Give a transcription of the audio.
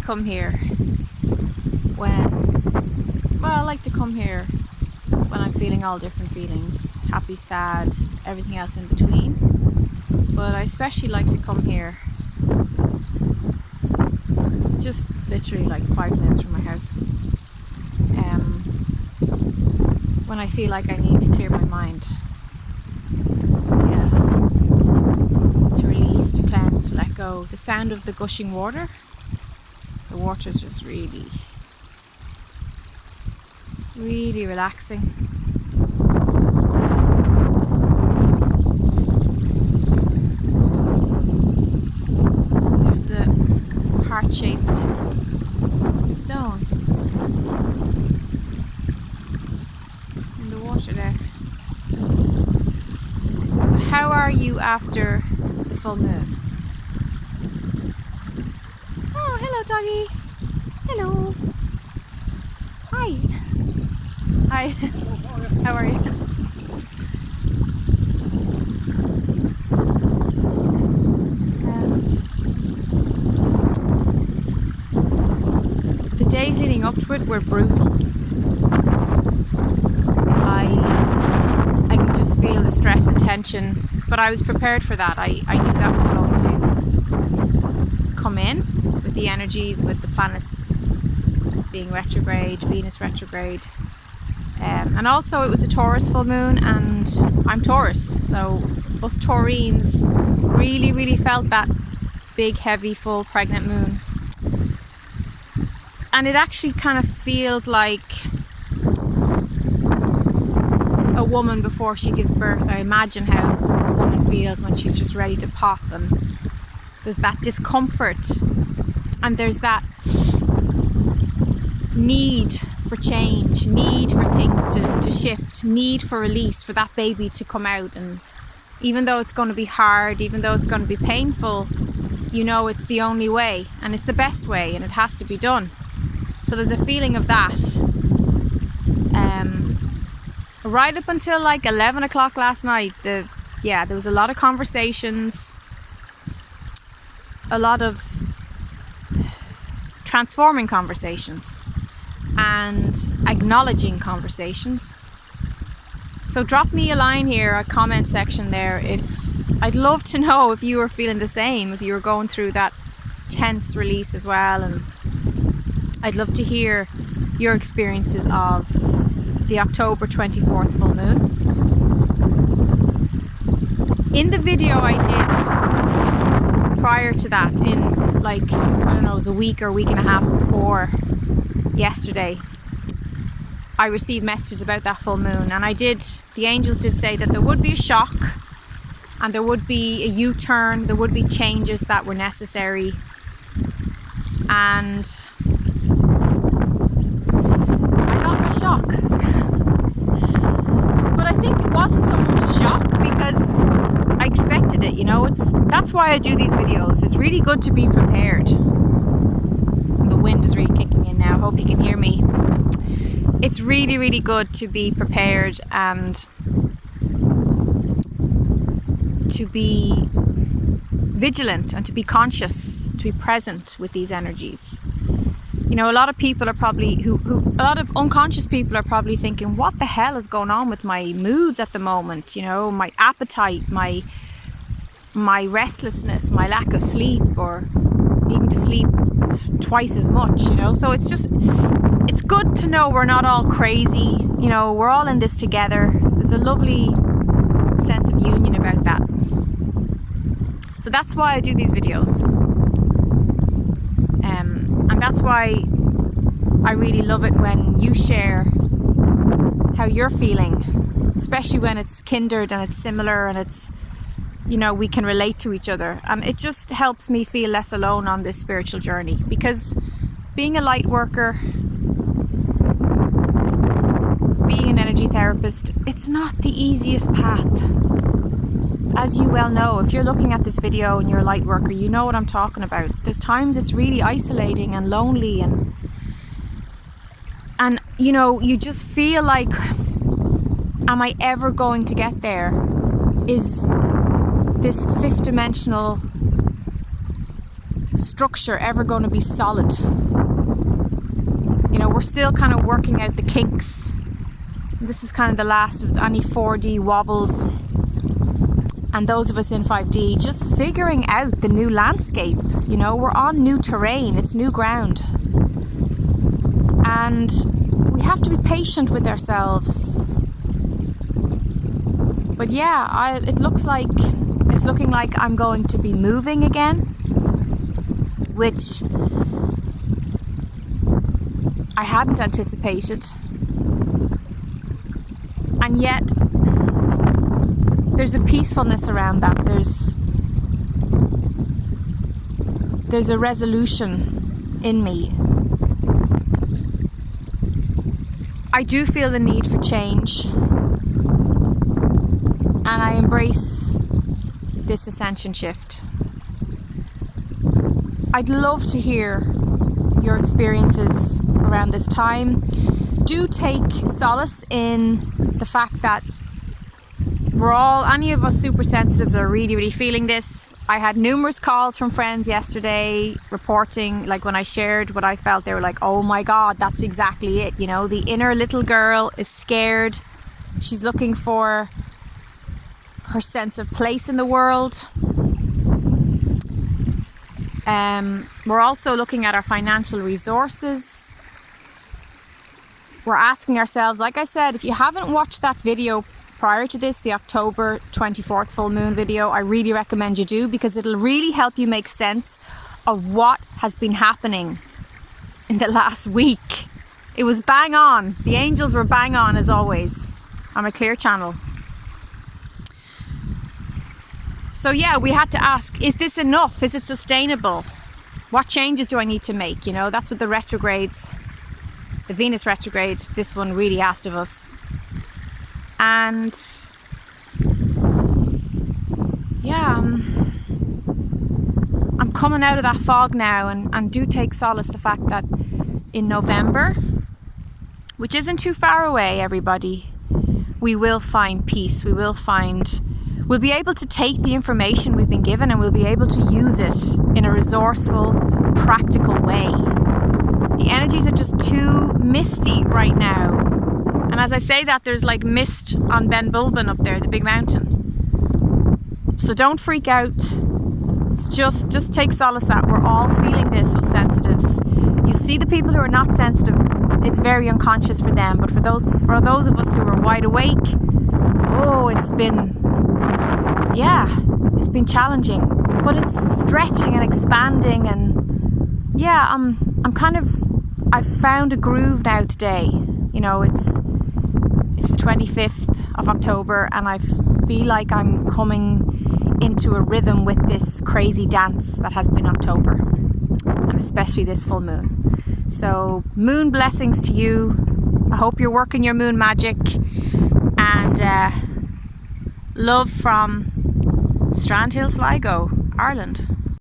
come here I like to come here when I'm feeling all different feelings, happy, sad, everything else in between. But I especially like to come here. It's just literally like 5 minutes from my house. When I feel like I need to clear my mind. Yeah. To release, to cleanse, to let go. The sound of the gushing water. The water is just really relaxing. There's the heart-shaped stone in the water there. So how are you after the full moon? Oh, hello doggy. Hello. Hi. Hi. How are you? The days leading up to it were brutal. I could just feel the stress and tension, but I was prepared for that. I knew that was going to come in with the energies, with the planets being retrograde, Venus retrograde. And also it was a Taurus full moon, and I'm Taurus, so us Taurines really felt that big, heavy, full, pregnant moon. And it actually kind of feels like a woman before she gives birth. I imagine how a woman feels when she's just ready to pop, and there's that discomfort, and there's that need for change, need for things to shift, need for release, for that baby to come out. And even though it's going to be hard, even though it's going to be painful, you know it's the only way and it's the best way and it has to be done. So there's a feeling of that. Right up until like 11 o'clock last night, there was a lot of conversations, a lot of transforming conversations and acknowledging conversations. So drop me a line here, a comment section there, if I'd love to know if you were feeling the same, if you were going through that tense release as well. And I'd love to hear your experiences of the October 24th full moon. In the video I did prior to that, in like, I don't know, it was a week or week and a half before yesterday, I received messages about that full moon, and the angels did say that there would be a shock and there would be a U-turn, there would be changes that were necessary. And I got my shock. But I think it wasn't so much a shock because I expected it, you know. That's why I do these videos. It's really good to be prepared. The wind is really kicking in now. Hope you can hear me. It's really good to be prepared and to be vigilant and to be conscious, to be present with these energies. You know, a lot of people are probably, a lot of unconscious people are probably thinking, what the hell is going on with my moods at the moment? You know, my appetite, my restlessness, my lack of sleep, or needing to sleep twice as much, you know. So it's good to know we're not all crazy, you know, we're all in this together. There's a lovely sense of union about that. So that's why I do these videos. And that's why I really love it when you share how you're feeling, especially when it's kindred and it's similar and it's, you know, we can relate to each other. And it just helps me feel less alone on this spiritual journey, because being a light worker, being an energy therapist, it's not the easiest path. As you well know, if you're looking at this video and you're a light worker, you know what I'm talking about. There's times it's really isolating and lonely, and you know, you just feel like, am I ever going to get there? Is this fifth dimensional structure ever going to be solid. You know, we're still kind of working out the kinks. This is kind of the last of any 4D wobbles. And those of us in 5D just figuring out the new landscape. You know, we're on new terrain, it's new ground. And we have to be patient with ourselves. But yeah, it's looking like I'm going to be moving again, which I hadn't anticipated. And yet, there's a peacefulness around that. There's a resolution in me. I do feel the need for change, and I embrace this ascension shift. I'd love to hear your experiences around this time. Do take solace in the fact that any of us super sensitives are really, really feeling this. I had numerous calls from friends yesterday reporting, like when I shared what I felt, they were like, oh my God, that's exactly it. You know, the inner little girl is scared. She's looking for her sense of place in the world. We're also looking at our financial resources. We're asking ourselves, like I said, if you haven't watched that video prior to this, the October 24th full moon video, I really recommend you do, because it'll really help you make sense of what has been happening in the last week. It was bang on. The angels were bang on as always. I'm a clear channel. So yeah, we had to ask, is this enough? Is it sustainable? What changes do I need to make? You know, that's what the retrogrades, the Venus retrograde, this one really asked of us. And yeah, I'm coming out of that fog now, and do take solace the fact that in November, which isn't too far away, everybody, we will find peace. We'll be able to take the information we've been given, and we'll be able to use it in a resourceful, practical way. The energies are just too misty right now. And as I say that, there's like mist on Ben Bulben up there, the big mountain. So don't freak out. It's just take solace that we're all feeling this as sensitives. You see the people who are not sensitive, it's very unconscious for them. But for those of us who are wide awake, it's been challenging. But it's stretching and expanding, and yeah, I've found a groove now today. You know, it's the 25th of October, and I feel like I'm coming into a rhythm with this crazy dance that has been October, and especially this full moon. So moon blessings to you. I hope you're working your moon magic, and love from Strandhill, Sligo, Ireland.